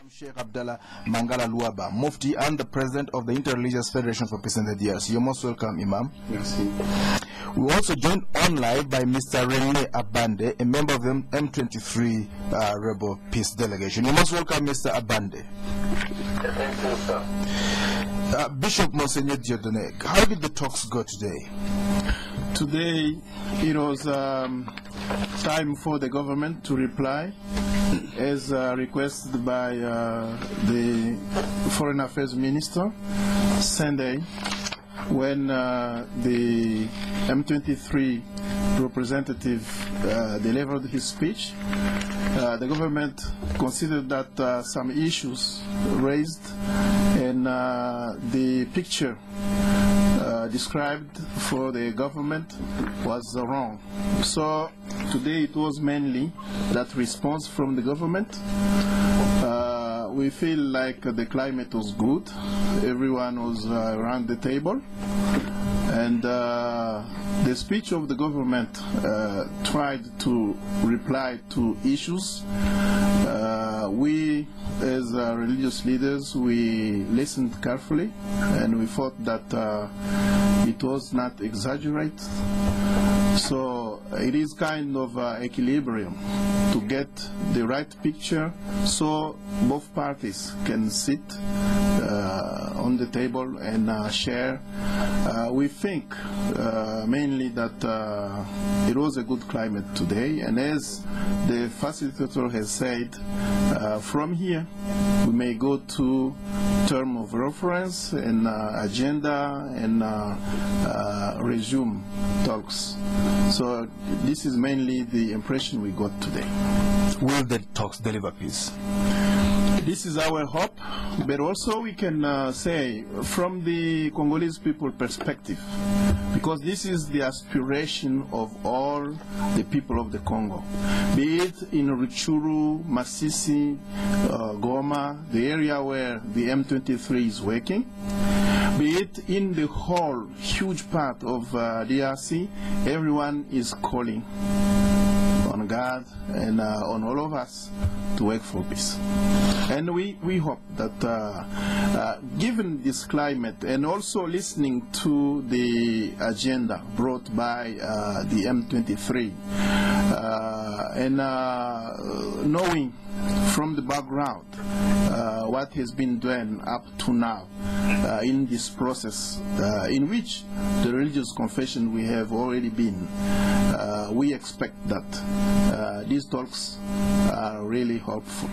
I'm Sheikh Abdallah Mangala Luaba, Mufti and the President of the Interreligious Federation for Peace in the DRC. You're most welcome, Imam. Merci. We're also joined on live by Mr. René Abande, a member of the M23 Rebel Peace Delegation. You're most welcome, Mr. Abande. Thank you, sir. Bishop Monsignor Dieudonné, how did the talks go today? Today, it was time for the government to reply, as requested by the Foreign Affairs Minister Sunday, when the M23 representative delivered his speech. The government considered that some issues raised and the picture described for the government was wrong. So today it was mainly that response from the government. We feel like the climate was good. Everyone was around the table. And the speech of the government tried to reply to issues. We, as religious leaders, we listened carefully, and we thought that it was not exaggerated. So it is kind of equilibrium to get the right picture, so both parties can sit on the table and share. We think mainly that it was a good climate today, and as the facilitator has said, from here we may go to term of reference and agenda and resume talks. So this is mainly the impression we got today. Will the talks deliver peace? This is our hope, but also we can say from the Congolese people perspective, because this is the aspiration of all the people of the Congo, be it in Rutshuru, Masisi, Goma, the area where the M23 is working, be it in the whole huge part of DRC, everyone is calling on God and on all of us to work for peace. And we hope that given this climate and also listening to the agenda brought by the M23 and knowing from the background what has been done up to now in this process in which the religious confession we have already been, we expect that these talks are really hopeful.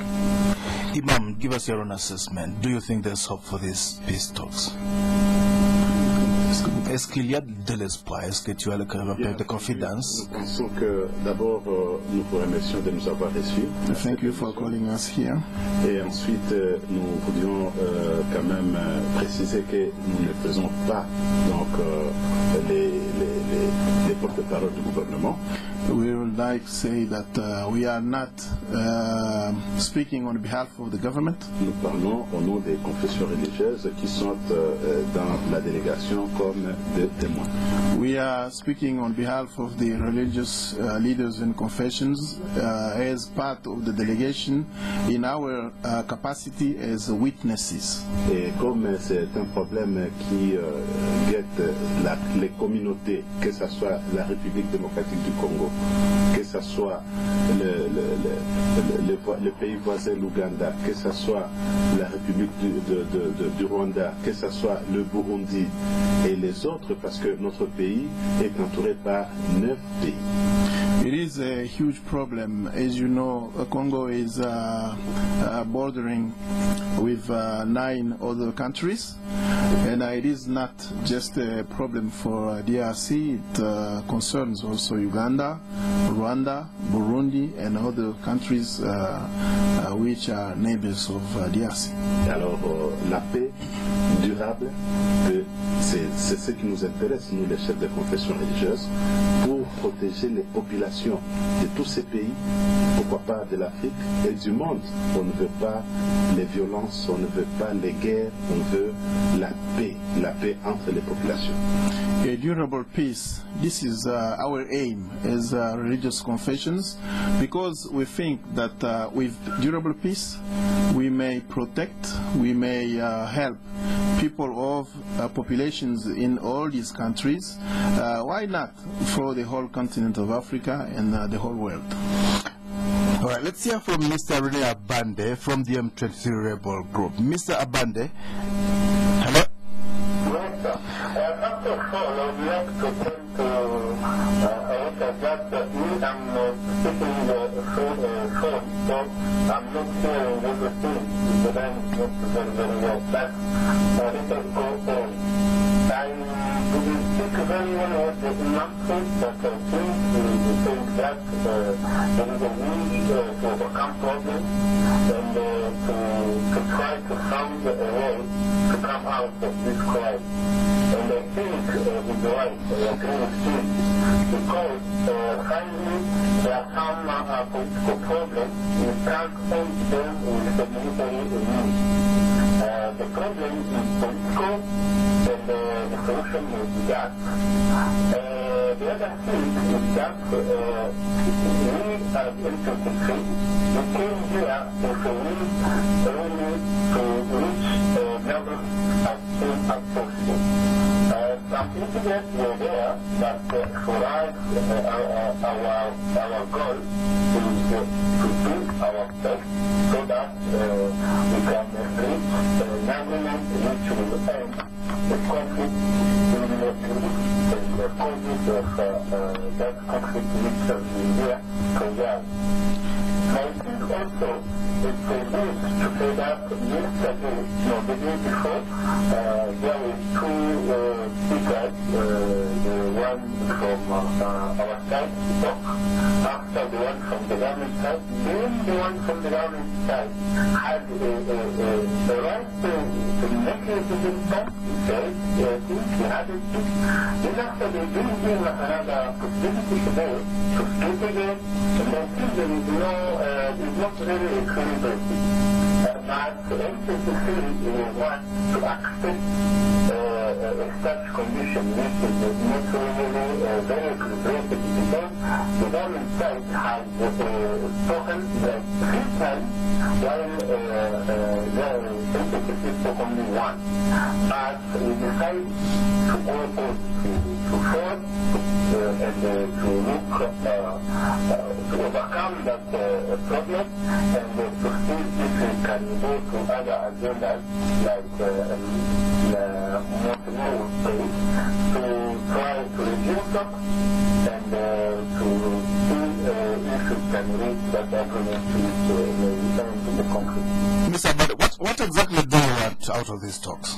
Imam, give us your own assessment. Do you think there's hope for these peace talks? Est-ce qu'il y a de l'espoir? Est-ce que tu as de confiance? Nous pensons que d'abord nous vous remercions de nous avoir reçus. Thank you for calling us here. Et ensuite nous voulions quand même préciser que nous ne faisons pas donc les porte-parole du gouvernement. We would like to say that we are not speaking on behalf of the government. Nous parlons au nom des confessions religieuses qui sont dans la délégation comme des témoins. We are speaking on behalf of the religious leaders and confessions as part of the delegation in our capacity as witnesses. Et comme c'est un problème qui guette les communautés, que ce soit la République démocratique du Congo, que ce soit le pays voisin l'Ouganda, que ce soit la République du Rwanda, que ce soit le Burundi et les autres, parce que notre pays est entouré par 9 pays. It is a huge problem. As you know, Congo is bordering with 9 other countries, and it is not just a problem for DRC. It concerns also Uganda, Rwanda, Burundi, and other countries which are neighbors of DRC. Alors, la paix durable, c'est ce qui nous intéresse, nous les chefs de confession religieuse, pour protéger les populations de tous ces pays, pourquoi pas de l'Afrique et du monde. On ne veut pas les violences, on ne veut pas les guerres, on veut la paix entre les populations. A durable peace. This is our aim as religious confessions, because we think that with durable peace we may protect, we may help people of populations in all these countries. Why not for the whole continent of Africa and the whole world? All right, let's hear from Mr. Rene Abande from the M23 Rebel Group. Mr. Abande, hello? Yes, sir. First of all, I would like to tell that I'm speaking the phone, so I'm not hearing everything. The line is not very well. But let us go on. I will speak very well with the Imam said, but I think that there is a need to overcome problems and to try to find a way to come out of this crisis. And I think with the right, I agree with you, because finally there are some political problems, you can't hold them with the military means. The problem is political, and the solution is that. The other thing is that we as M23, we came here with a will only to reach levels as soon as possible. Some incidents were there, but for us, our goal is to do our best so that we can reach an agreement which will end the conflict in the causes of that conflict which has been here for years. I think also it's good to say that yesterday, the day before, there were two speakers, the one from our side spoke, after the one from the government side. Then the one from the government side had the right to make a decision. He said, he had it. Then after they didn't give another possibility today to speak again, and I think there is it's not really a clear basis. But M23 will want to accept such condition, which is not really very equilibrated, because the government side has spoken like 3 times, while the M23 spoke only once. But we decided to go to forward and to look to overcome that problem, and to see if we can go to other agendas like more space to try to reduce them and to see if we can reach that agreement to return to the conflict. Mr. Abande, what exactly do you want out of these talks?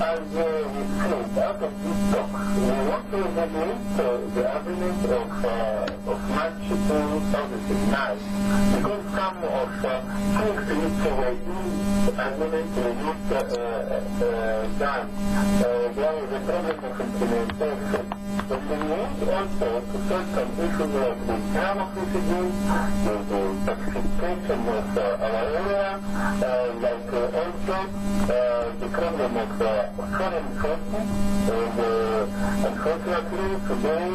As we said, out of this talk, we want to evaluate the agreement of March 2009, because some of things which were in the agreement were not done. There was a problem of implementation. But we want also to solve some issues like the term of refugees, the pacification of our area, like also the problem of foreign forces. Unfortunately, today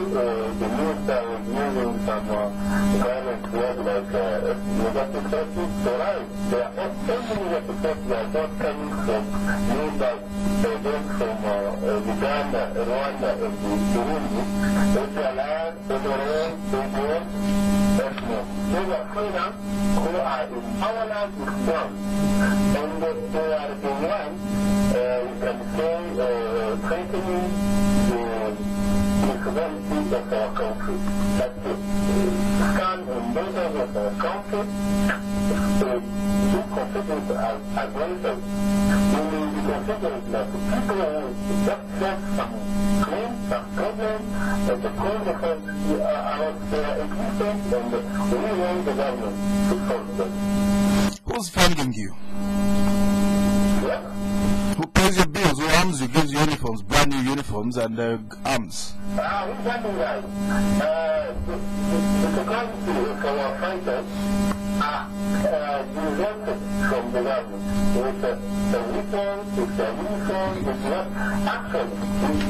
the news that was using some violent words like negative forces. So right, there are so many negative forces that are not coming from news that they came from Uganda, Rwanda, and Burundi. Those are land, Edoren, Edoren, and more. Those are foreigners who are in our land with them. And they are the ones, you can say, threatening the sovereignty of our country. That stand in borders of our country, to be considered as aggressors. We will be considered that people who just have some claims, some problems, and the cause of our existence, and we want the government to solve them. Who's funding you? Yeah? Who pays your bills? Who arms you? Gives you uniforms, brand new uniforms and arms? Who's funding that? The security of our fighters are diverted from the government. It's a weapon, it's a uniform, it's not actually.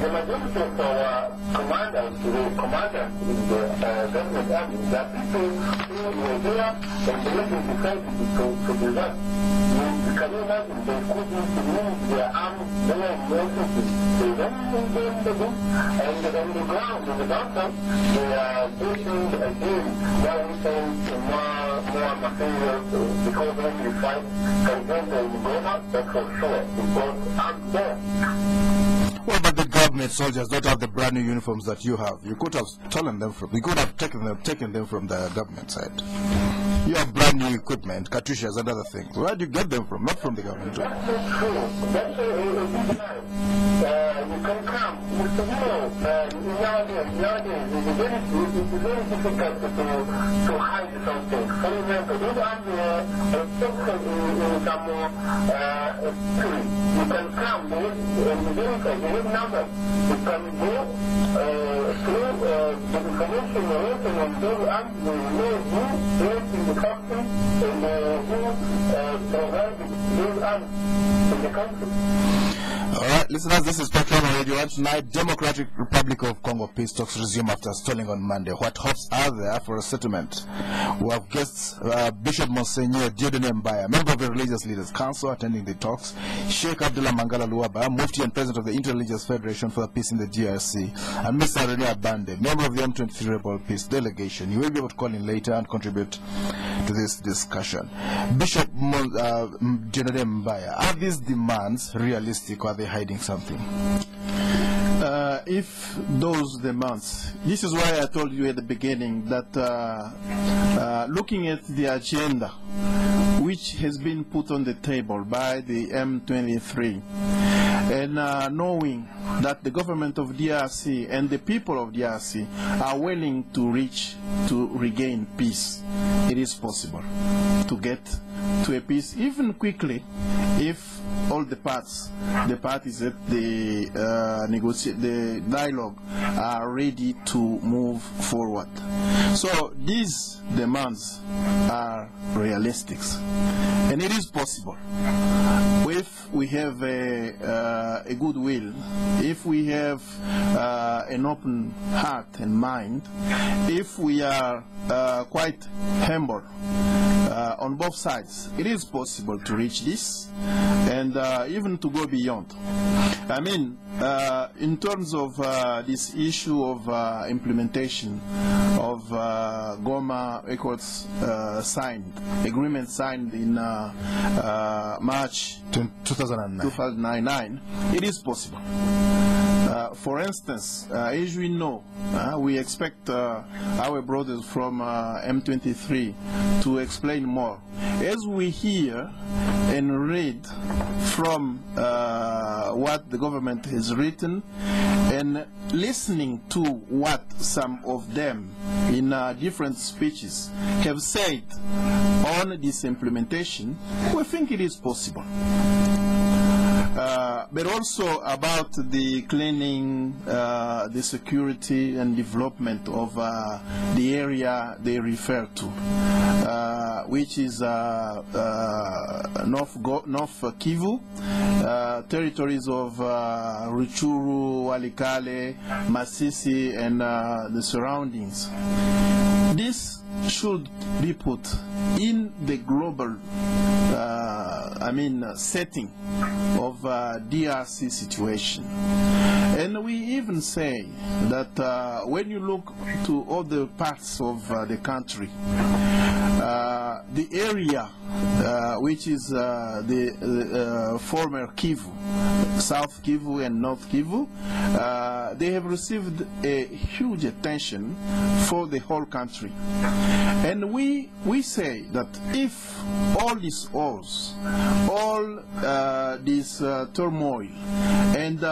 The majority of our commanders, the commanders in the government army, there are people who were there and they decided to do that. You can imagine they couldn't use their arms, they were in they went in the book and on the ground, in the downtown, they are pushing again more weapons, more materials, because when you fight, can go to Goma, that's for sure, because out there. Well, but the government soldiers don't have the brand new uniforms that you have. You could have stolen them from, you could have taken them from the government side. You have brand new equipment, Katyushas and other things. Where do you get them from? Not from the government. That's not true. That's a big lie. You can come. Nowadays, it's very difficult to hide something. For example, you have a section in some street. You can come there and there is numbers. You can go through the information written on those apps. You know who is in the country and who provides those apps in the country. All right, listeners, this is Patrona Radio 1 tonight. Democratic Republic of Congo peace talks resume after stalling on Monday. What hopes are there for a settlement? We have guests, Bishop Monsignor Dieudonné Mbaya, member of the Religious Leaders Council, attending the talks, Sheikh Abdullah Mangala Luaba, Mufti and President of the Interreligious Federation for the Peace in the DRC, and Mr. René Abande, member of the M23 Rebel Peace Delegation. You will be able to call in later and contribute to this discussion. Bishop Dieudonné Mbaya, are these demands realistic or are they hiding something? If those demands, this is why I told you at the beginning that looking at the agenda which has been put on the table by the M23 and knowing that the government of DRC and the people of DRC are willing to regain peace, it is possible to get to a peace even quickly if all the parties at the the dialogue are ready to move forward. So these demands are realistic, and it is possible if we have a good will, if we have an open heart and mind, if we are quite humble on both sides, it is possible to reach this and even to go beyond. I mean, in terms of this issue of implementation of Goma Accords agreement signed in March 2009, it is possible. For instance, as we know, we expect our brothers from M23 to explain more. As we hear and read from what the government has written and listening to what some of them in different speeches have said on this implementation, we think it is possible. But also about the cleaning, the security and development of the area they refer to, which is North Kivu, territories of Ruchuru, Walikale, Masisi, and the surroundings. This should be put in the global setting of DRC situation. And we even say that when you look to other parts of the country, the area which is the former Kivu, South Kivu and North Kivu, they have received a huge attention for the whole country. And we say that if all these wars, all this turmoil, and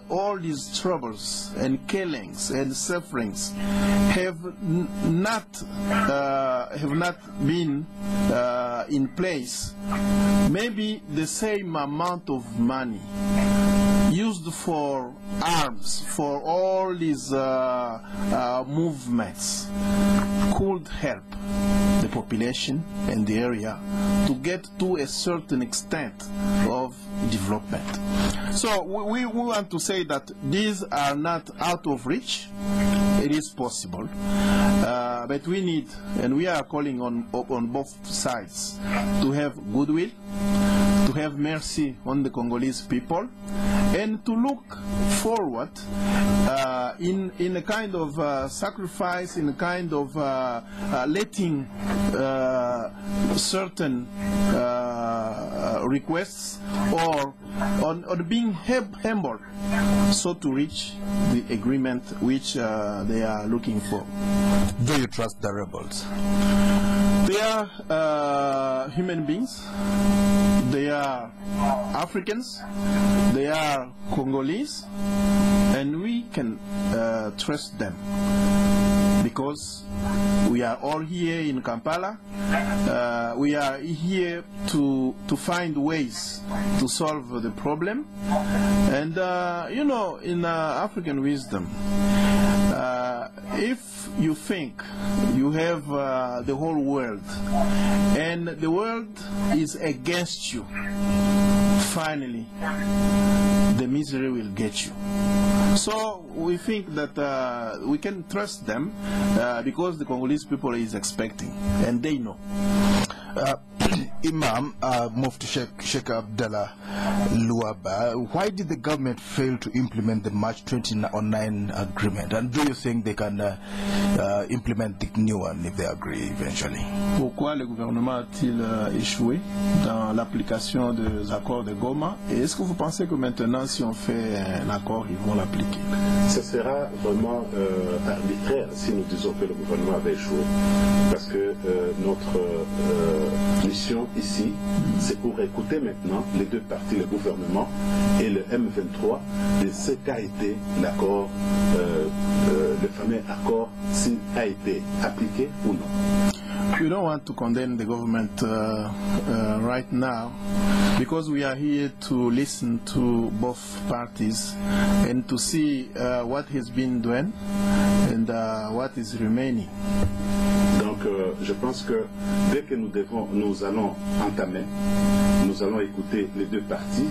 all these troubles and killings and sufferings have not been in place, maybe the same amount of money used for arms, for all these movements, could help the population and the area to get to a certain extent of development. So we want to say that these are not out of reach. It is possible, but we need, and we are calling on both sides, to have goodwill, to have mercy on the Congolese people, and to look forward in a kind of sacrifice, in a kind of letting certain requests, or on being humble, so to reach the agreement which they are looking for. Do you trust the rebels? They are human beings. They are Africans. They are Congolese, and we can trust them because we are all here in Kampala. We are here to find ways to solve the problem. And you know, in African wisdom, if you think you have the whole world and the world is against you, finally the misery will get you. So we think that we can trust them because the Congolese people is expecting, and they know. Imam Mufti Sheikh Abdallah Luaba, why did the government fail to implement the March 2009 agreement? And do you think they can implement the new one if they agree eventually? Pourquoi le gouvernement a-t-il échoué dans l'application des accords de Goma? Et est-ce que vous pensez que maintenant, si on fait un accord, ils vont l'appliquer? Ce sera vraiment arbitraire si nous disons que le gouvernement avait échoué. Parce que notre mission ici, c'est pour écouter maintenant les deux parties, le gouvernement et le M23, de ce qu'a été l'accord, le fameux accord, s'il a été appliqué ou non. We don't want to condemn the government right now because we are here to listen to both parties and to see what has been done and what is remaining. Donc je pense que dès que nous allons entamer, nous allons écouter les deux parties,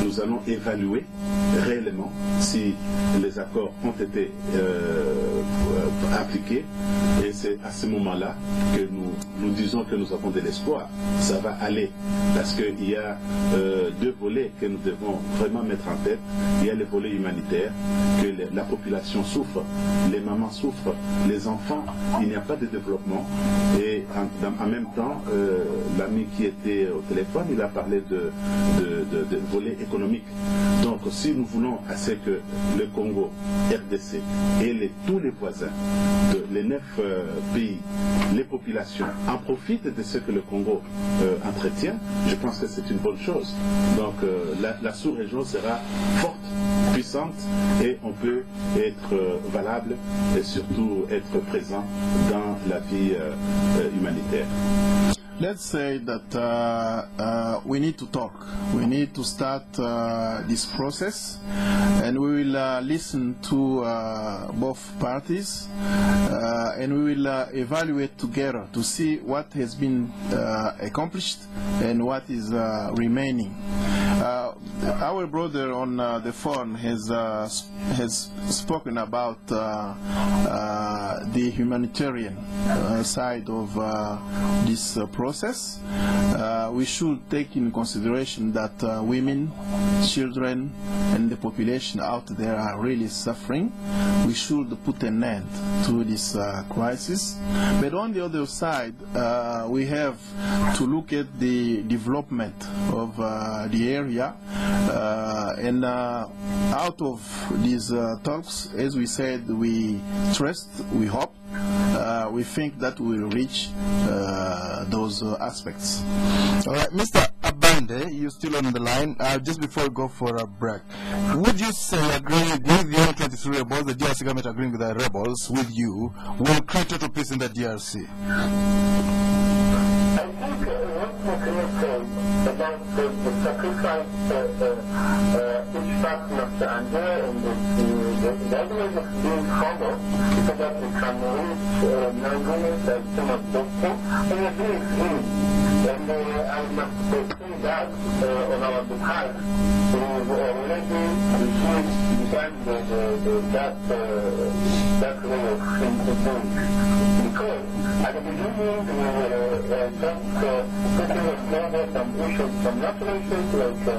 nous allons évaluer réellement si les accords ont été appliqués, et c'est à ce moment-là que nous disons que nous avons de l'espoir. Ça va aller, parce qu'il y a deux volets que nous devons vraiment mettre en tête. Il y a le volet humanitaire, que la population souffre, les mamans souffrent, les enfants, il n'y a pas de développement. Et en même temps, l'ami qui était au téléphone, il a parlé de volet économique. Donc si nous voulons à ce que le Congo, RDC et tous les voisins, les 9 pays, les populations en profitent de ce que le Congo entretient, je pense que c'est une bonne chose. Donc la sous-région sera forte, puissante, et on peut être valable et surtout être présent dans la vie humanitaire. Let's say that we need to talk. We need to start this process, and we will listen to both parties, and we will evaluate together to see what has been accomplished and what is remaining. Our brother on the phone has spoken about the humanitarian side of this process. We should take in consideration that women, children, and the population out there are really suffering. We should put an end to this crisis. But on the other side, we have to look at the development of the area, and out of these talks, as we said, we trust, we hope, we think that we will reach those aspects. All right, Mr. Abande, you're still on the line. Just before we go for a break, would you say agreeing with the M23 rebels, the DRC government agreeing with the rebels, with you, will create total peace in the DRC? I think what Makina said about the sacrifice each party can reach an agreement as soon as possible. We agree with him, and I must say that on our behalf, we've already begun that way of thinking. Because at the beginning, we were just talking about some issues, some natural issues like the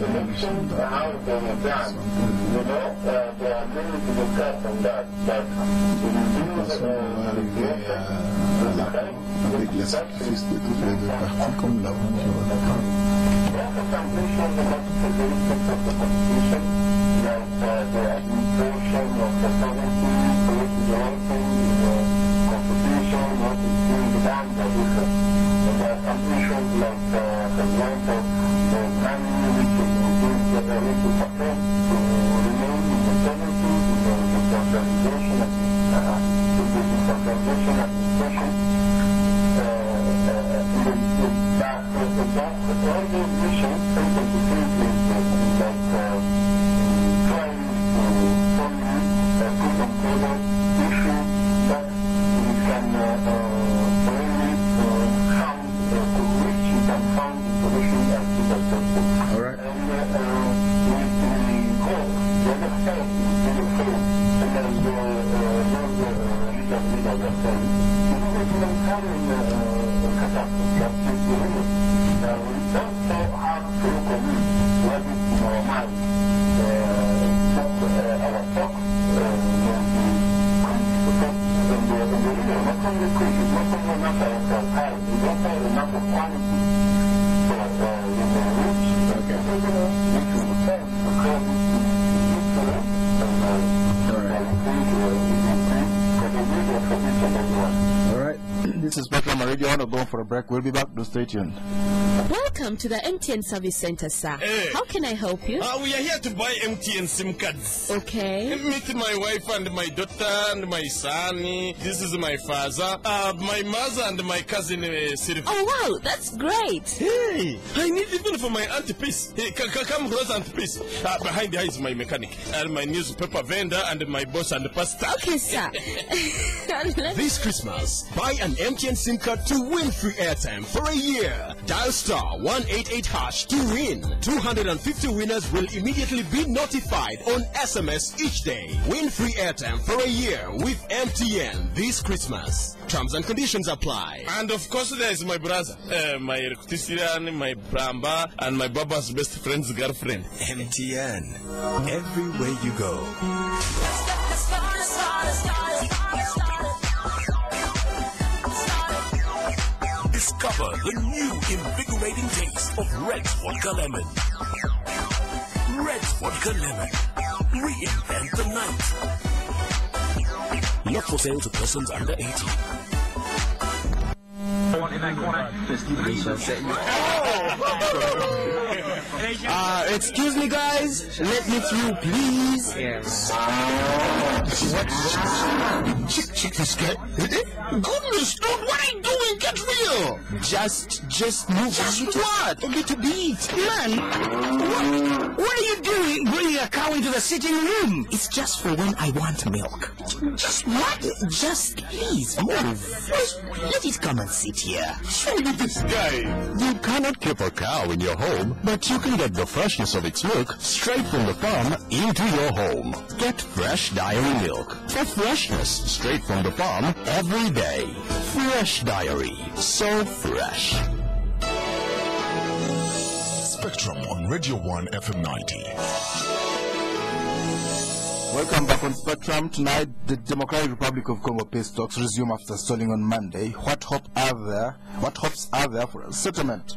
elections, how they were done. You know, there are many to discuss on that, but we will do avec les sacrifices de toutes les deux parties comme l'avons dit. There are some issues about the basis of the Constitution, like the administration of the sovereignty, political origin, the Constitution, what is being done by different. And there are some issues like, for example, the money which is supposed to remain in the sovereignty, the decentralization administration. All those issues, something to do with like trying to formally put on table issues that we can really found to which we can find the solution as soon as possible. All right. And we hope the other side is the full, and as those leaders are saying, we don't have in catastrophe. We also have to commit what is in our mind. Our talk will be not only quick, it's not only a matter of time, it's also a matter of quality. So we will reach which will depend because it's different and All right. This is Spectrum Radio. I want to go for a break. We'll be back. Do stay tuned. Welcome to the MTN Service Center, sir. Hey. How can I help you? We are here to buy MTN SIM cards. Okay. Meet my wife and my daughter and my son. This is my father, my mother and my cousin Sylvie. Oh, wow, that's great. Hey, I need even for my auntie piece. Hey, come close, auntie piece. Behind her is my mechanic and my newspaper vendor and my boss and the pastor. Okay, sir. This Christmas, buy an MTN SIM card to win free airtime for a year. Dial star 188 hash to win. 250 winners will immediately be notified on SMS each day. Win free airtime for a year with MTN this Christmas. Terms and conditions apply. And of course, there is my brother, my Rectisian, my Bramba, and my Baba's best friend's girlfriend. MTN. Everywhere you go. Discover the new invigorating taste of Red's Vodka Lemon. Red's Vodka Lemon. Reinvent the night. Not for sale to persons under 18. Excuse me, guys. Let me through, please. Yes. Check this guy. Goodness, dude, what are you doing? Get real. Just move. Just what? A little bit. Man, what are you doing bringing a cow into the sitting room? It's just for when I want milk. Just what? Just please move. Let it come and sit here. Show me this guy. You cannot keep a cow in your home, but you can get the freshness of its milk straight from the farm into your home. Get Fresh Diary Milk for freshness straight from the farm every day. Fresh Diary, so fresh. Spectrum on Radio 1 FM 90. Welcome back on Spectrum. Tonight, the Democratic Republic of Congo peace talks resume after stalling on Monday. What hopes are there for a settlement?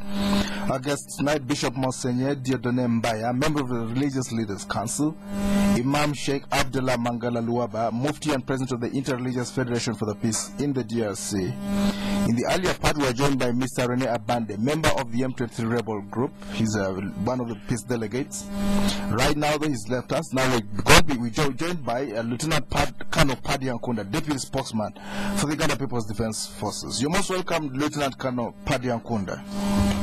Our guests tonight, Bishop Monseigneur Dieudonné Mbaya, member of the Religious Leaders Council, Imam Sheikh Abdullah Mangala Luaba, Mufti and President of the Interreligious Federation for the Peace in the DRC. In the earlier part, we are joined by Mr. René Abande, member of the M23 Rebel Group. He's one of the peace delegates. Right now, though, he's left us. Now we're joined by Lieutenant Colonel Paddy Ankunda, Deputy Spokesman for the Uganda People's Defense Forces. You're most welcome, Lieutenant Colonel Paddy Ankunda.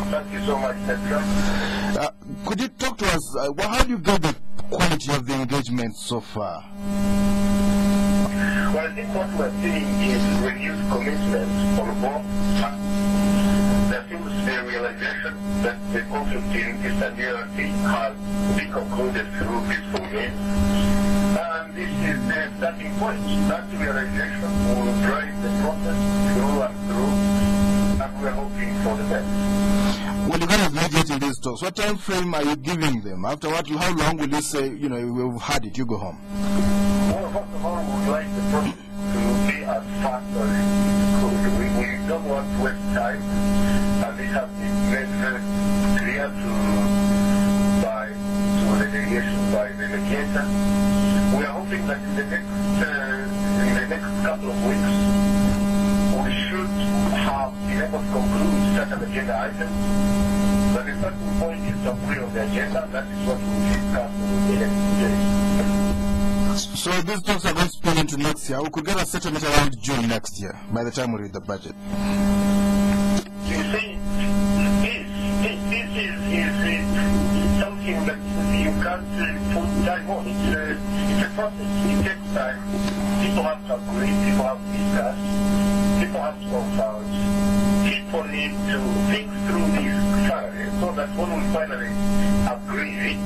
Thank you so much, Petra. Could you talk to us? How do you get the quality of the engagement so far? Well, I think what we're seeing is renewed commitment on both sides. There seems to be a realization that the conflict in Eastern DRC has been concluded through peaceful means. And this is the starting point. That realization will drive the process through and through, and we're hoping for the best. Well, you're kind of mediating these talks. What time frame are you giving them? After what, how long will you say, you know, we've had it, you go home? Well, first of all, we would like the process to be as fast as it could. We don't want to waste time, and this has been made very clear to the delegation by the mediator. We are hoping that in the next couple of weeks, we should have been able to conclude certain agenda items. But the starting point is to agree on the agenda. That is what we will discuss in the next days. So these talks are going to spill into next year. We could get a settlement around June next year, by the time we read the budget. You see, this is something that you can't put time on. It's a process. It takes time. People have to agree. People have to discuss. People have to consult. People need to think through this thoroughly, so that when we finally agree,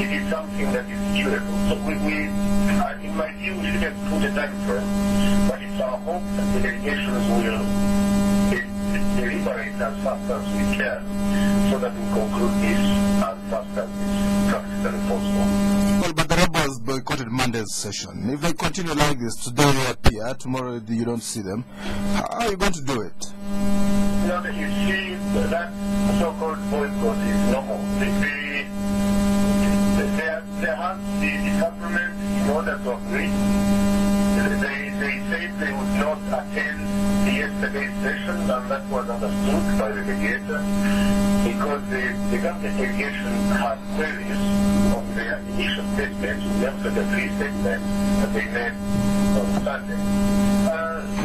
it is something that is durable. So in my view, we shouldn't put a time frame, but it's our hope that the delegations will deliberate as fast as we can, so that we conclude this as fast as is practically possible. Well, but the rebels boycotted Monday's session. If they continue like this, today they appear, tomorrow you don't see them, how are you going to do it? You know, you see, that so-called boycott is normal. They have the government in order to agree. They said they would not attend yesterday's session, and that was understood by the mediator, because the government delegation had queries on their initial statement, after the three statements that they made on Sunday.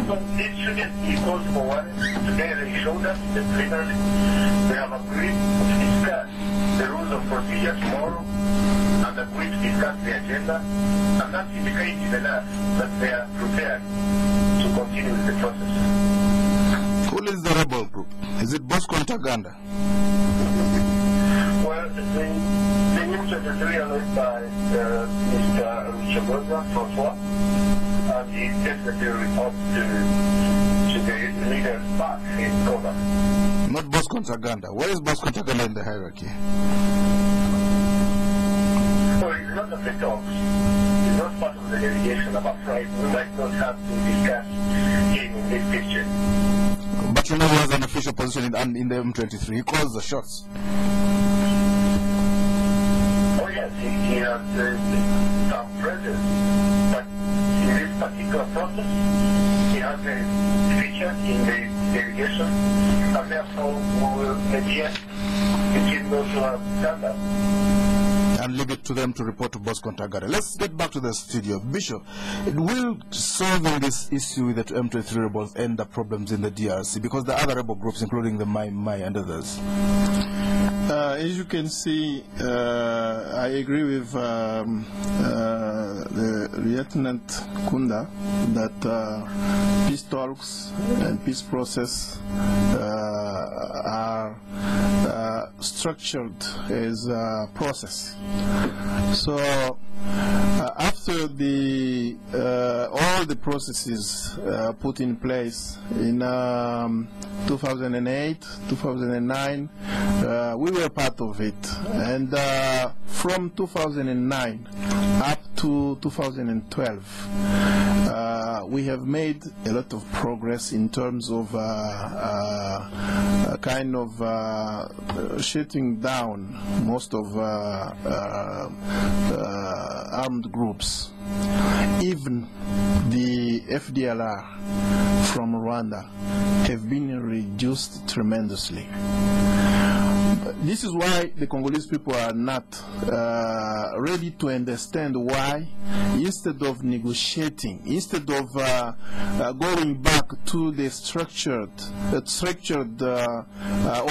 So this shouldn't be called for one. Today they showed us the plenary. They have agreed to discuss the rules of procedure tomorrow, and agreed to discuss the agenda, and that's indicative enough that they are prepared to continue with the process. Who is the rebel group? Is it Bosco Ntaganda? Well, the new secretary are led by Mr. Chagoza François, and the secretary reports to the leaders back in Goma. Not Bosco Ntaganda. Where is Bosco Ntaganda in the hierarchy? Well, it's not of the talks. It's not part of the delegation. I'm afraid we might not have to discuss him in this picture. But you know he has an official position in the M23. He calls the shots. Oh yes, he has some presence. But in this particular process, he has a feature in the delegation, and therefore we will mediate between those who have done that. And leave it to them to report to Bosco Ntaganda. Let's get back to the studio. Bishop, will solving this issue with the M23 rebels end the problems in the DRC? Because the other rebel groups, including the Mai and others. As you can see, I agree with the Lieutenant Kunda that peace talks and peace process are structured as a process. So after all the processes put in place in 2008, 2009, we were part of it, and from 2009 up to 2012, we have made a lot of progress in terms of kind of shutting down most of armed groups. Even the FDLR from Rwanda have been reduced tremendously. This is why the Congolese people are not ready to understand why, instead of negotiating, instead of going back to the structured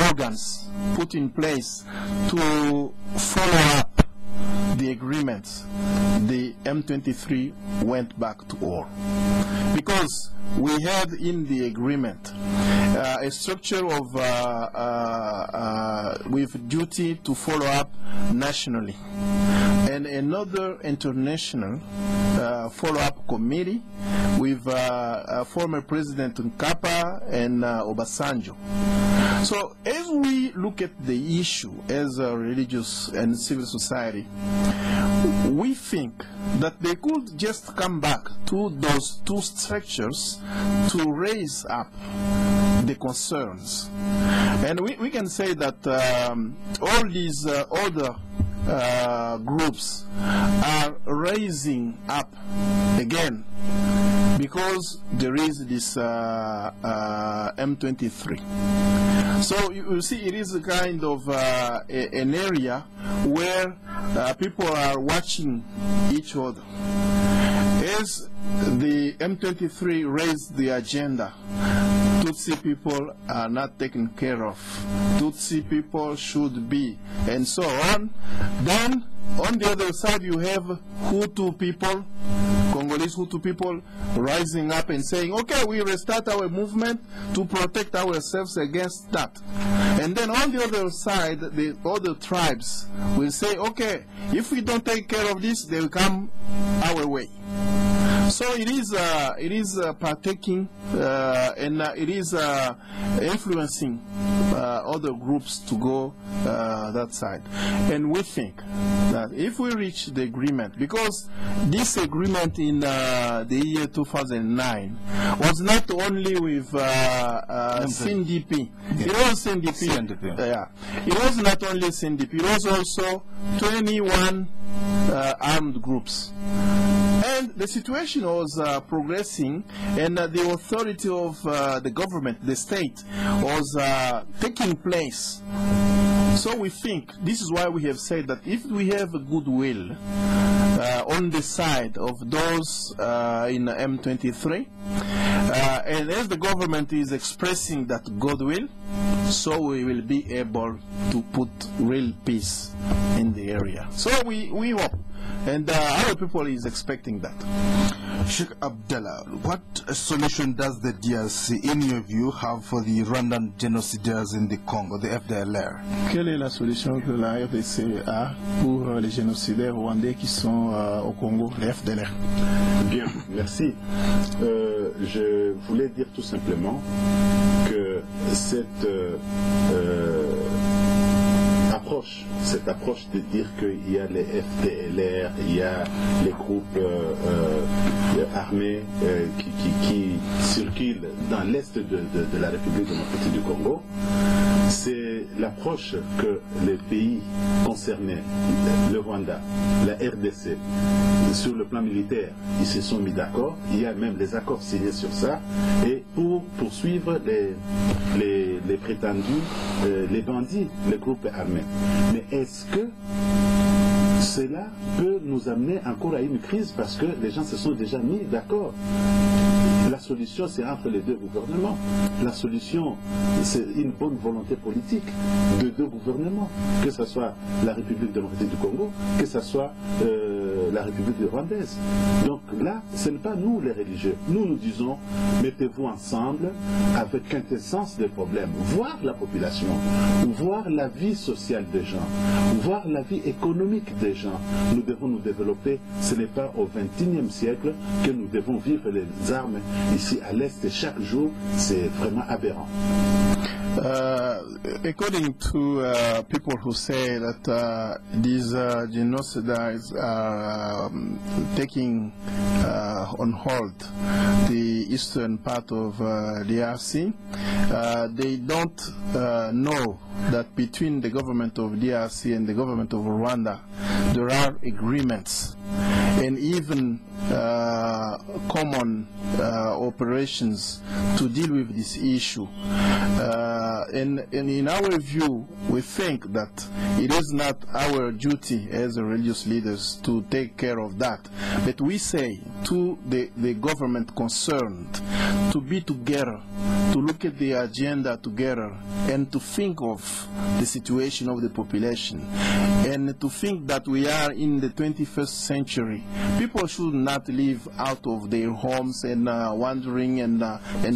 organs put in place to follow up the agreements, the M23 went back to war. Because we had in the agreement a structure of with duty to follow up nationally, and another international follow-up committee with former President Nkapa and Obasanjo. So as we look at the issue as a religious and civil society, we think that they could just come back to those two structures to raise up the concerns. And we can say that all these other groups are raising up again because there is this M23. So you see, it is a kind of an area where people are watching each other. As the M23 raised the agenda, Tutsi people are not taken care of. Tutsi people should be, and so on. Then, on the other side, you have Hutu people, Congolese Hutu people, rising up and saying, okay, we restart our movement to protect ourselves against that. And then on the other side, the other tribes will say, okay, if we don't take care of this, they will come our way. So it is partaking and it is influencing other groups to go that side. And we think that if we reach the agreement, because this agreement in the year 2009 was not only with CNDP, it was CNDP. Yeah. It was not only CNDP, it was also 21 armed groups. And the situation was progressing, and the authority of the government, the state, was taking place. So we think, this is why we have said that if we have a goodwill on the side of those in M23, and as the government is expressing that goodwill, so we will be able to put real peace in the area. So we hope, and our people is expecting that. Sheikh Abdallah, what solution does the DRC, in your view, have for the Rwandan genocidaires in the Congo, the FDLR? Quelle est la solution que la RDC a pour les génocidaires rwandais qui sont au Congo, les FDLR? Bien, merci. Je voulais dire tout simplement que cette approche de dire qu'il y a les FDLR, il y a les groupes armés qui circulent dans l'est de la République démocratique du Congo, c'est l'approche que les pays concernés, le Rwanda, la RDC, sur le plan militaire, ils se sont mis d'accord, il y a même des accords signés sur ça, et pour poursuivre les prétendus, les bandits, les groupes armés. Mais est-ce que cela peut nous amener encore à une crise parce que les gens se sont déjà mis d'accord? La solution, c'est entre les deux gouvernements. La solution, c'est une bonne volonté politique de deux gouvernements, que ce soit la République démocratique du Congo, que ce soit la République rwandaise. Donc là, ce n'est pas nous les religieux. Nous disons, mettez-vous ensemble avec quintessence des problèmes, voir la population, voir la vie sociale des gens, voir la vie économique des gens. Nous devons nous développer. Ce n'est pas au XXIe siècle que nous devons vivre les armes ici à l'Est chaque jour. C'est vraiment aberrant. According to people who say that these genocides are taking on hold the eastern part of DRC, they don't know that between the government of DRC and the government of Rwanda there are agreements and even common operations to deal with this issue. And in our view, we think that it is not our duty as religious leaders to take care of that. But we say to the government concerned to be together to look at the agenda together and to think of the situation of the population and to think that we are in the 21st century. People should not live out of their homes and wandering and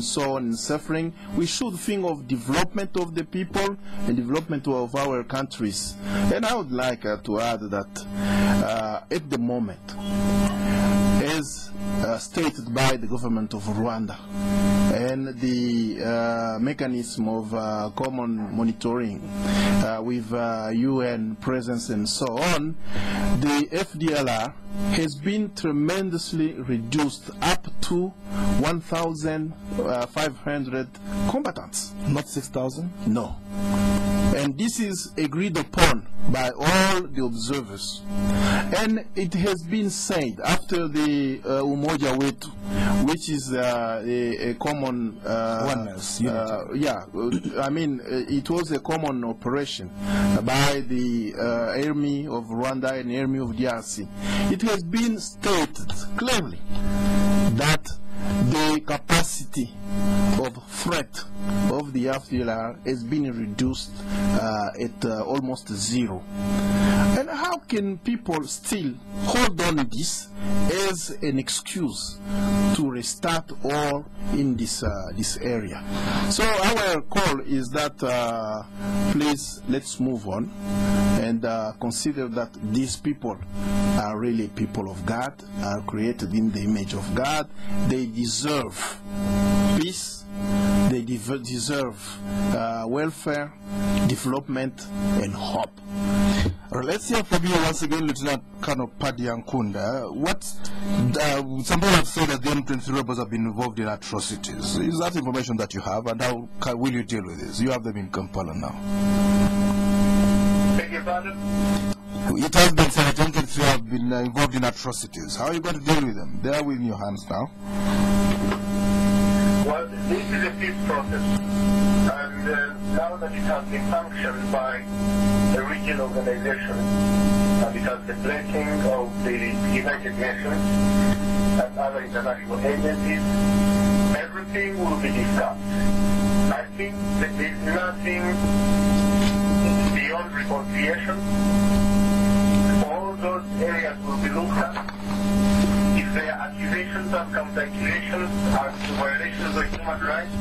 so on and suffering. We should think of development of the people and development of our countries. And I would like to add that at the moment, as stated by the government of Rwanda, and the mechanism of common monitoring with UN presence and so on, the FDLR has been tremendously reduced up to 1,500 combatants. Not 6,000? No. And this is agreed upon by all the observers. And it has been said after the Umoja Wetu, which is a common oneness, it was a common operation by the army of Rwanda and army of DRC. It has been stated clearly that the capacity of threat of the FDLR has been reduced at almost zero. And how can people still hold on this as an excuse to restart all in this area? So our call is that please let's move on and consider that these people are really people of God, are created in the image of God. They deserve peace, they deserve welfare, development, and hope. Let's hear from you once again, Lieutenant Colonel Paddy Ankunda. Some people have said that the M23 rebels have been involved in atrocities. Is that information that you have, and how will you deal with this? You have them in Kampala now. Beg your pardon? It has been said that M23 have been involved in atrocities. How are you going to deal with them? They are in your hands now. Well, this is a peace process, and now that it has been sanctioned by a regional organization, and it has the blessing of the United Nations and other international agencies, everything will be discussed. I think that there is nothing beyond reconciliation. All those areas will be looked at. If there are accusations and counter-accusations as to violations of human rights,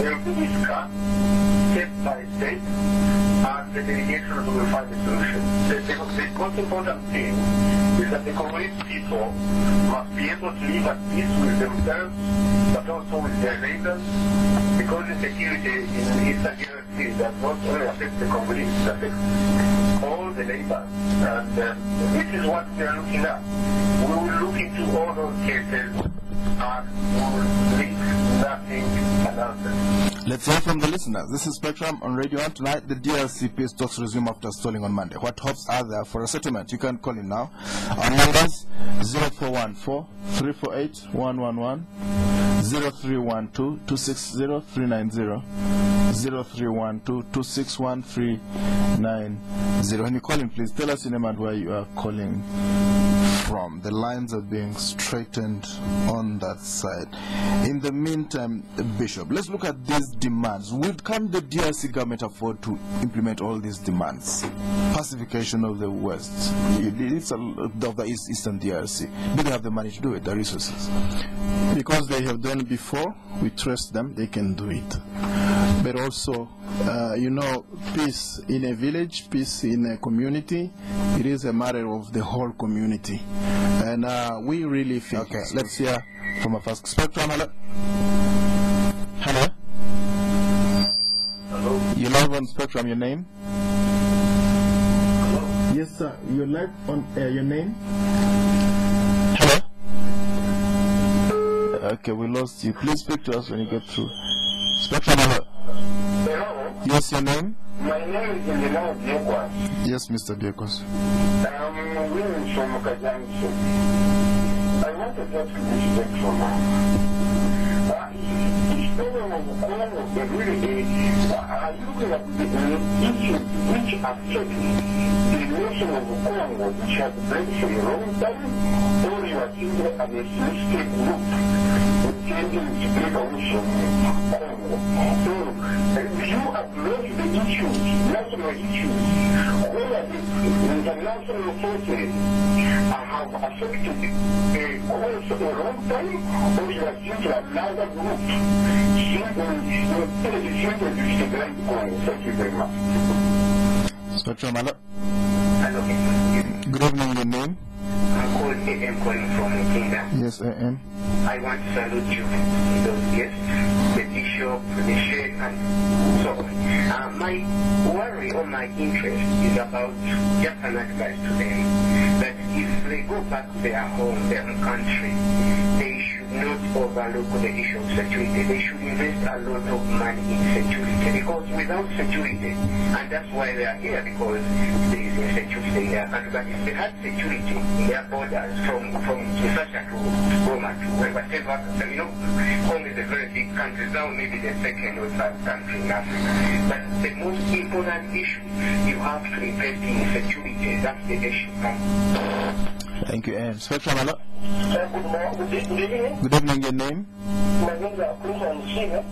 they will be discussed step by step, and the delegations will find a solution. The most important thing is that the Congolese people must be able to live at peace with themselves, but also with their neighbors, because insecurity in the Eastern DRC does not only affect the Congolese, it affects all the neighbors. And this is what we are looking at. We will look into all those cases and we will leave nothing unanswered. Let's hear from the listeners. This is Spectrum on Radio 1 tonight. The DRC peace talks resume after stalling on Monday. What hopes are there for a settlement? You can call in now. Our numbers 0414-348-111, 0312-260-390, 0312-261-390. When you call in, please tell us your name and where you are calling from. The lines are being straightened on that side. In the meantime, Bishop, let's look at these demands. Can the DRC government afford to implement all these demands? Pacification of the West, it's of the Eastern DRC. Do they have the money to do it, the resources? Because they have done it before, we trust them, they can do it. But also, peace in a village, peace in a community, it is a matter of the whole community. And we really think. Okay, let's hear from a first Spectrum. Hello? Hello? Hello? You're live on Spectrum, your name? Hello? Yes, sir. You're live on your name? Hello? Okay, we lost you. Please speak to us when you get through. Spectrum, hello? Hello? Yes, your name? My name is Engineer Biekwas. Yes, Mr. Biekwas. I'm William from Kajansu. I want to get to this spectrum now. It's better of the Congo, the really are looking at the issues which affect the nation of Congo, which has been for a long time, or you are simply an Islamic group. you address the issues, national issues, whether the international forces have affected the course of a long time, or you are simply another group. Thank you very much. Spectrum, hello. Hello. Good evening, your name? I'm called AM calling from Kenya. Yes, AM. I want to salute you, those guests, the bishop, the sheikh, and so on. My worry or my interest is about just an advice to them that if they go back to their home, their own country, they should not overlook the issue of security. They should invest a lot of money in security, because without security, and that's why they are here, because there is insecurity in their country. But if they had security in their borders from Kinshasa to Goma to whatever, Congo is a very big country, now maybe the second or third country in Africa. But the most important issue, you have to invest in security. That's the issue. Thank you, AM. Spectrum, hello. Good evening. Good evening, your name? My name is Akusa Mchiga.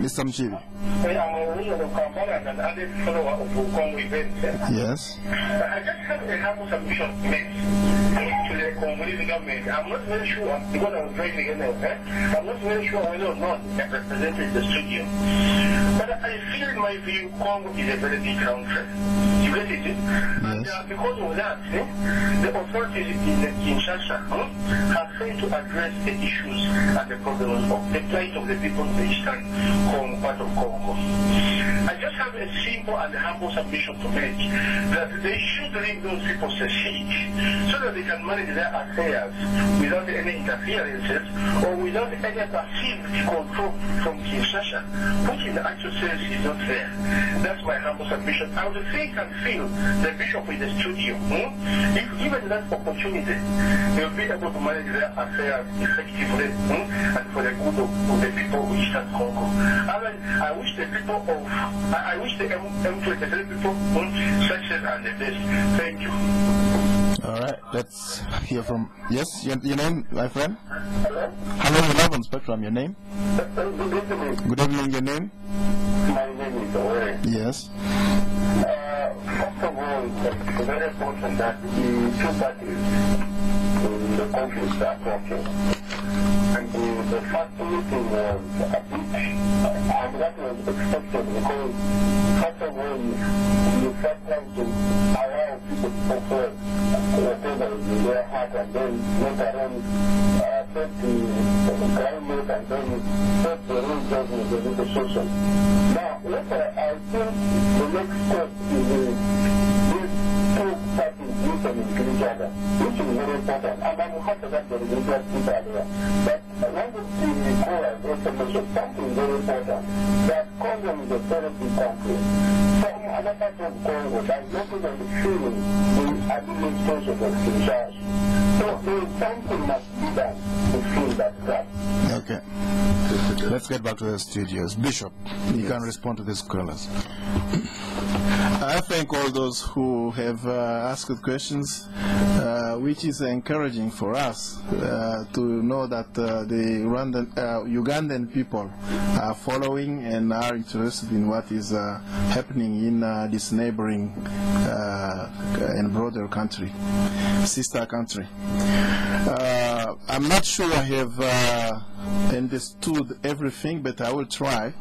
Mr. Mchivi. I'm a region of Kampala and an added follower of Congo events. Yes. I just have a humble submission to make to the Congolese government. I'm not very sure, because I was driving again, I'm not very sure whether or not that represented the studio. But I feel, in my view, Congo is a very big country. You get it? And because of that, the authorities in Kinshasa have failed to address the issues and the problems of the plight of the people in the eastern part of Congo. I just have a simple and humble submission to make, that they should leave those people secede, so that they can manage their affairs without any interferences or without any perceived control from Kinshasa, which in the actual sense is not there. That's my humble submission. I would think and feel the bishop in the studio, if given that opportunity, they will be able to manage their affairs effectively and for the good of the people of Eastern Congo. I wish the people of, I wish the M23 people success and the best. Thank you. All right, let's hear from, yes, your name, my friend? Hello? Hello, you live on Spectrum, your name? Good evening. Good evening, your name? My name is Owe. Yes. First of all, it's very important that the two parties in the conflict are talking. And the first meeting was a bit, and that was expected, because first of all, you first have to allow people to fulfill whatever is in their heart, and then later on take the climate and then take the real judgment of the negotiation. Now, later, I think the next step is these two parties listen to each other, which is very important. And I'm happy that the religious people are there. But one of the core information, something very important, that Congo is a very big country. From other parts of Congo, there's nothing on the feeling the administration of Kinshasa. So there is something must be done to fill that gap. Okay. Let's get back to the studios. Bishop, you can respond to these callers. I thank all those who have asked questions, which is encouraging for us to know that the Ugandan people are following and are interested in what is happening in this neighboring and broader country, sister country. I'm not sure I have understood everything, but I will try.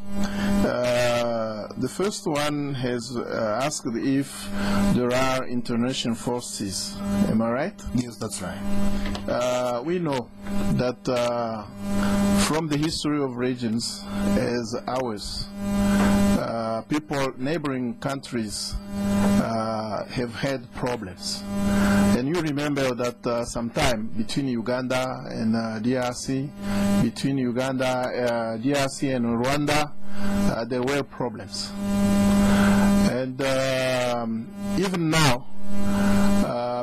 The first one has asked if there are international forces. Am I right? Yes, that's right. We know that from the history of regions as ours, people, neighboring countries have had problems. And you remember that sometime between Uganda and DRC, between Uganda, DRC and Rwanda, there were problems. And even now,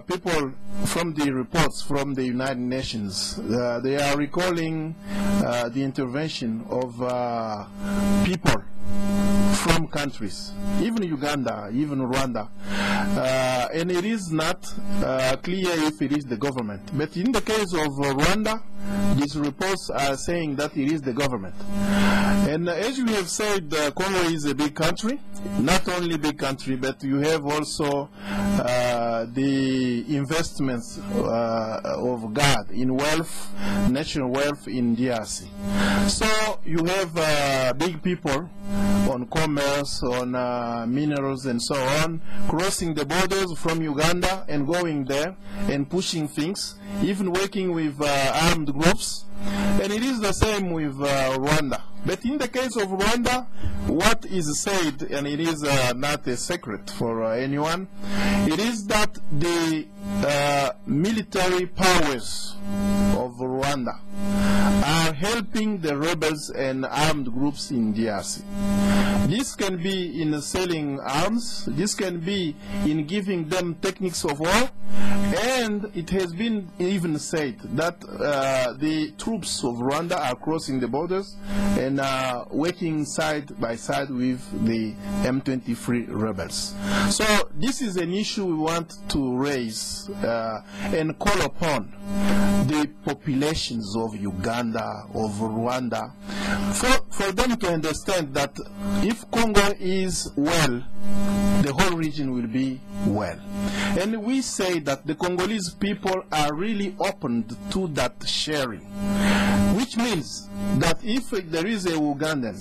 people from the reports from the United Nations, they are recalling the intervention of people from countries, even Uganda, even Rwanda, and it is not clear if it is the government. But in the case of Rwanda, these reports are saying that it is the government. And as you have said, Congo is a big country, not only big country, but you have also the investments of God in wealth, national wealth in DRC. So you have big people on commerce, on minerals and so on, crossing the borders from Uganda and going there and pushing things, even working with armed groups. And it is the same with Rwanda. But in the case of Rwanda, what is said, and it is not a secret for anyone, it is that the military powers of Rwanda are helping the rebels and armed groups in DRC. This can be in selling arms, this can be in giving them techniques of war, and it has been even said that the troops of Rwanda are crossing the borders and working side by side with the M23 rebels. So this is an issue we want to raise and call upon the populations of Uganda, of Rwanda, for them to understand that if Congo is well, the whole region will be well. And we say that the Congolese people are really open to that sharing, which means that if there is a Ugandan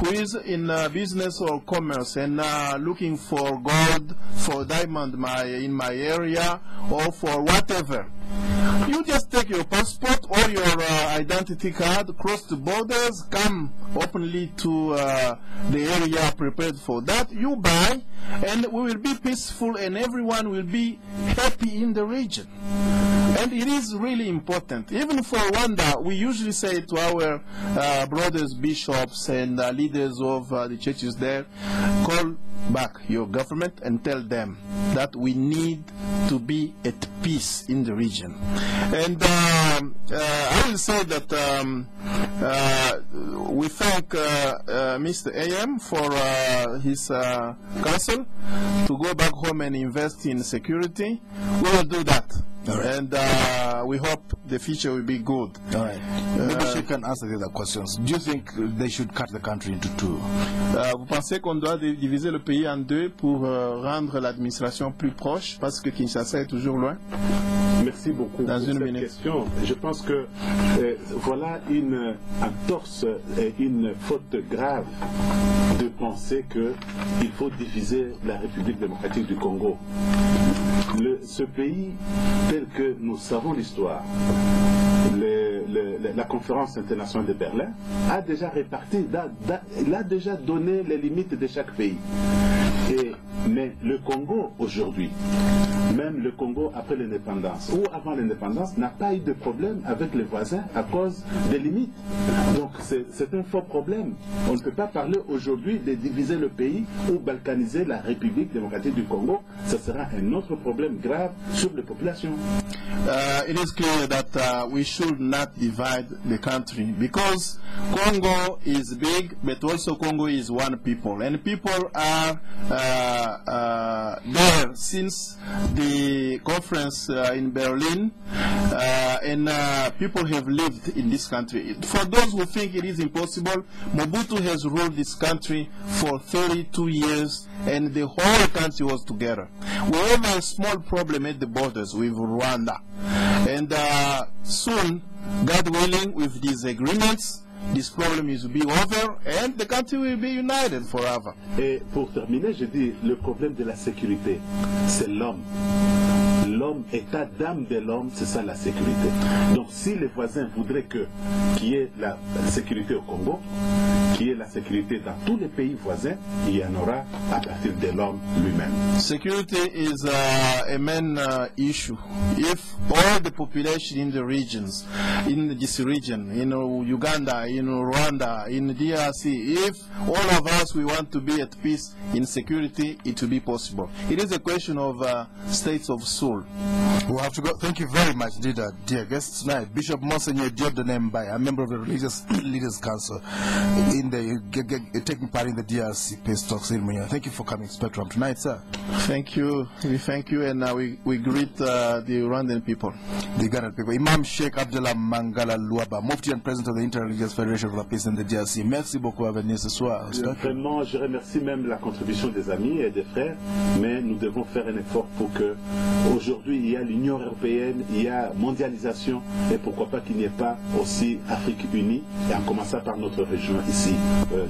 who is in business or commerce and looking for gold, for diamond in my area, or for whatever, you just take your passport or your identity card, cross the borders, come openly to the area prepared for that, you buy, and we will be peaceful and everyone will be happy in the region. And it is really important. Even for Rwanda, we usually say to our brothers, bishops, and leaders of the churches there, call back your government and tell them that we need to be at peace in the region. And I will say that we thank Mr. AM for his counsel to go back home and invest in security. We will do that. Right. And we hope the future will be good. All right. Maybe she can answer the other questions. Do you think they should cut the country into two? Vous pensez qu'on doit diviser le pays en deux pour rendre l'administration plus proche, parce que Kinshasa est toujours loin? Merci beaucoup pour cette question. Je pense que voilà une entorse et une faute grave de penser qu'il faut diviser la République démocratique du Congo. Ce pays, tel que nous savons l'histoire, la conférence internationale de Berlin a déjà réparti, il a déjà donné les limites de chaque pays. Mais le Congo aujourd'hui, même le Congo après l'indépendance ou avant l'indépendance, n'a pas eu de problème avec les voisins à cause des limites. Donc c'est un faux problème. On ne peut pas parler aujourd'hui de diviser le pays ou balkaniser la République démocratique du Congo. Ce sera un autre problème grave sur les populations. It is clear that we should not divide the country because Congo is big, but also Congo is one people, and people are there since the conference in Berlin, and people have lived in this country. For those who think it is impossible, Mobutu has ruled this country for 32 years, and the whole country was together. We have a small problem at the borders with Rwanda, and soon, God willing, with these agreements, this problem will be over and the country will be united forever. Et pour terminer, je dis, le problème de la sécurité, c'est l'homme. L'homme, état d'âme de l'homme, c'est ça la sécurité. Donc si les voisins voudraient qu'il y ait la sécurité au Congo, qu'il y ait la sécurité dans tous les pays voisins, il y en aura à partir de l'homme lui-même. Security is a main issue. If all the population in the regions, in this region, in Uganda, in Rwanda, in DRC, if all of us we want to be at peace in security, it will be possible. It is a question of states of soul. We'll have to go. Thank you very much, dear guests tonight. Bishop Monsignor Diodone Mbai, a member of the Religious Leaders Council, taking part in the DRC Peace Talks in Munya. Thank you for coming, Spectrum, tonight, sir. Thank you. We thank you, and we greet the Rwandan people. The Ugandan people. Imam Sheikh Abdullah Mangala Luaba, Mufti and President of the Interreligious Federation for Peace in the DRC. Merci beaucoup à venir ce soir. Vraiment, je remercie même la contribution des amis et des frères, mais nous devons faire un effort pour que aujourd'hui il y a l'Union européenne, il y a mondialisation, et pourquoi pas qu'il n'y ait pas aussi Afrique unie, et en commençant par notre région ici,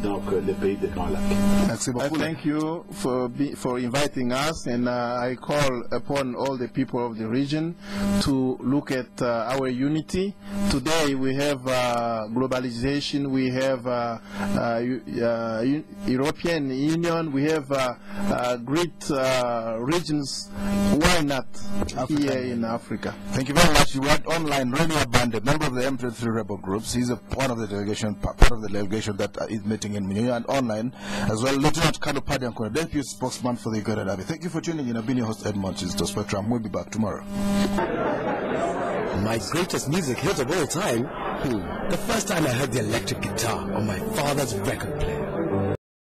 donc les pays des Grands Lacs. Merci beaucoup. I thank you for inviting us, and I call upon all the people of the region to look at our unity. Today we have globalization, we have European Union, we have great regions. Why not here in Africa? Thank you very much. You had online Renia Bande, member of the M23 rebel groups. He's a part of the delegation, that is meeting in Munya, and online as well. Lieutenant Kano Padiankona, deputy spokesman for the Ugandan Army. Thank you for tuning in. I've been your host Edmond Chisto Spectrum. We'll be back tomorrow. My greatest music hit of all time? The first time I heard the electric guitar on my father's record player.